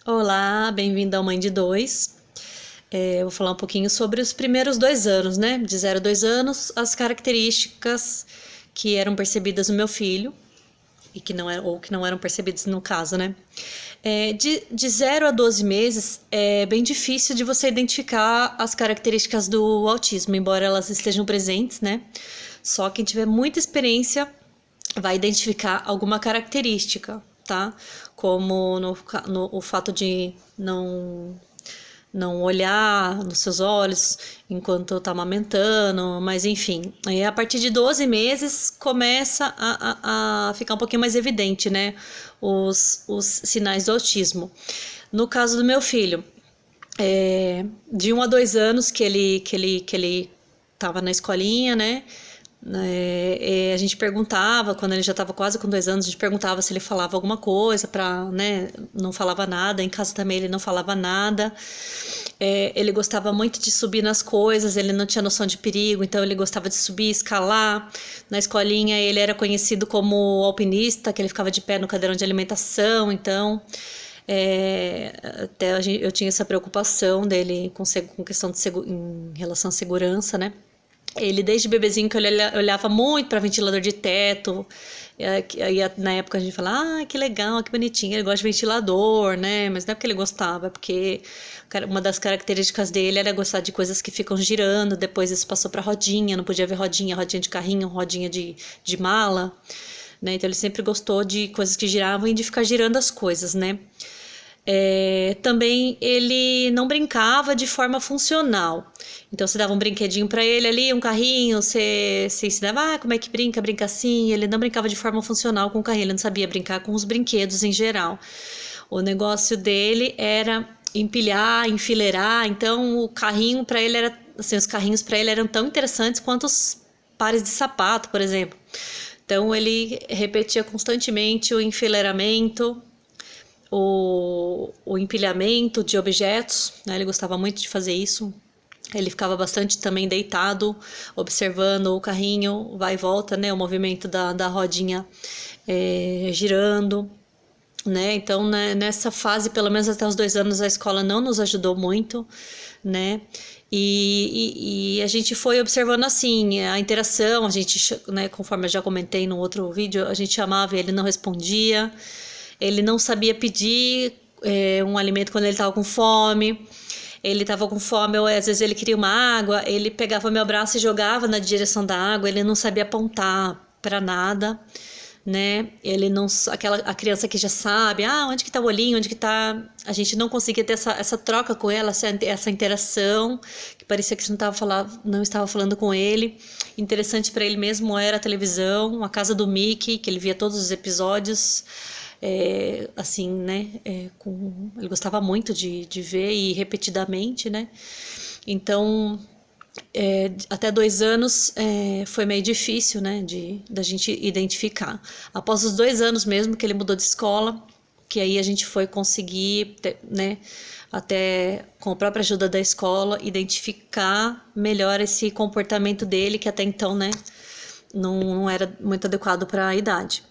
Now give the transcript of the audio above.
Olá, bem-vindo ao Mãe de Dois. Eu vou falar um pouquinho sobre os primeiros 2 anos, né? De 0 a 2 anos, as características que eram percebidas no meu filho e que não eram, ou que não eram percebidas no caso, né? De 0 a 12 meses é bem difícil de você identificar as características do autismo, embora elas estejam presentes, né? Só quem tiver muita experiência vai identificar alguma característica, tá? Como o fato de não olhar nos seus olhos enquanto está amamentando, mas enfim. Aí a partir de 12 meses começa a ficar um pouquinho mais evidente, né? Os sinais do autismo. No caso do meu filho, de 1 a 2 anos que ele estava na escolinha, né? A gente perguntava, quando ele já estava quase com 2 anos, a gente perguntava se ele falava alguma coisa, né? Não falava nada, em casa também ele não falava nada. Ele gostava muito de subir nas coisas, ele não tinha noção de perigo, então ele gostava de subir, escalar. Na escolinha ele era conhecido como alpinista, que ele ficava de pé no cadeirão de alimentação, então até eu tinha essa preocupação dele com questão em relação à segurança, né? Ele, desde bebezinho, que ele olhava muito para ventilador de teto. Aí, na época, a gente falava, que legal, que bonitinho, ele gosta de ventilador, né? Mas não é porque ele gostava, é porque uma das características dele era gostar de coisas que ficam girando. Depois isso passou para rodinha, não podia ver rodinha, rodinha de carrinho, rodinha de mala, né? Então ele sempre gostou de coisas que giravam e de ficar girando as coisas, né? Também ele não brincava de forma funcional. Então você dava um brinquedinho para ele ali, um carrinho, você ensinava, como é que brinca, brinca assim. Ele não brincava de forma funcional com o carrinho, ele não sabia brincar com os brinquedos em geral. O negócio dele era empilhar, enfileirar. Então o carrinho para ele era, assim, os carrinhos para ele eram tão interessantes quanto os pares de sapato, por exemplo. Então ele repetia constantemente o enfileiramento, o empilhamento de objetos, né? Ele gostava muito de fazer isso. Ele ficava bastante também deitado, observando o carrinho, vai e volta, né? O movimento da rodinha girando, né? Então, né, nessa fase, pelo menos até os 2 anos, a escola não nos ajudou muito, né? E a gente foi observando assim a interação, a gente, né, conforme eu já comentei no outro vídeo, a gente chamava e ele não respondia. Ele não sabia pedir um alimento quando ele estava com fome. Ele estava com fome, ou às vezes ele queria uma água, ele pegava meu braço e jogava na direção da água, ele não sabia apontar para nada, né? Ele não, a criança que já sabe, onde que tá o olhinho, onde que tá, a gente não conseguia ter essa troca com ela, essa interação, que parecia que não estava falando com ele. Interessante para ele mesmo era a televisão, a casa do Mickey, que ele via todos os episódios. Assim, né? Ele gostava muito de ver e repetidamente, né? Então, até 2 anos foi meio difícil, né? Da gente identificar. Após os 2 anos mesmo que ele mudou de escola, que aí a gente foi conseguir, né? Até com a própria ajuda da escola, identificar melhor esse comportamento dele, que até então, né? Não era muito adequado para a idade.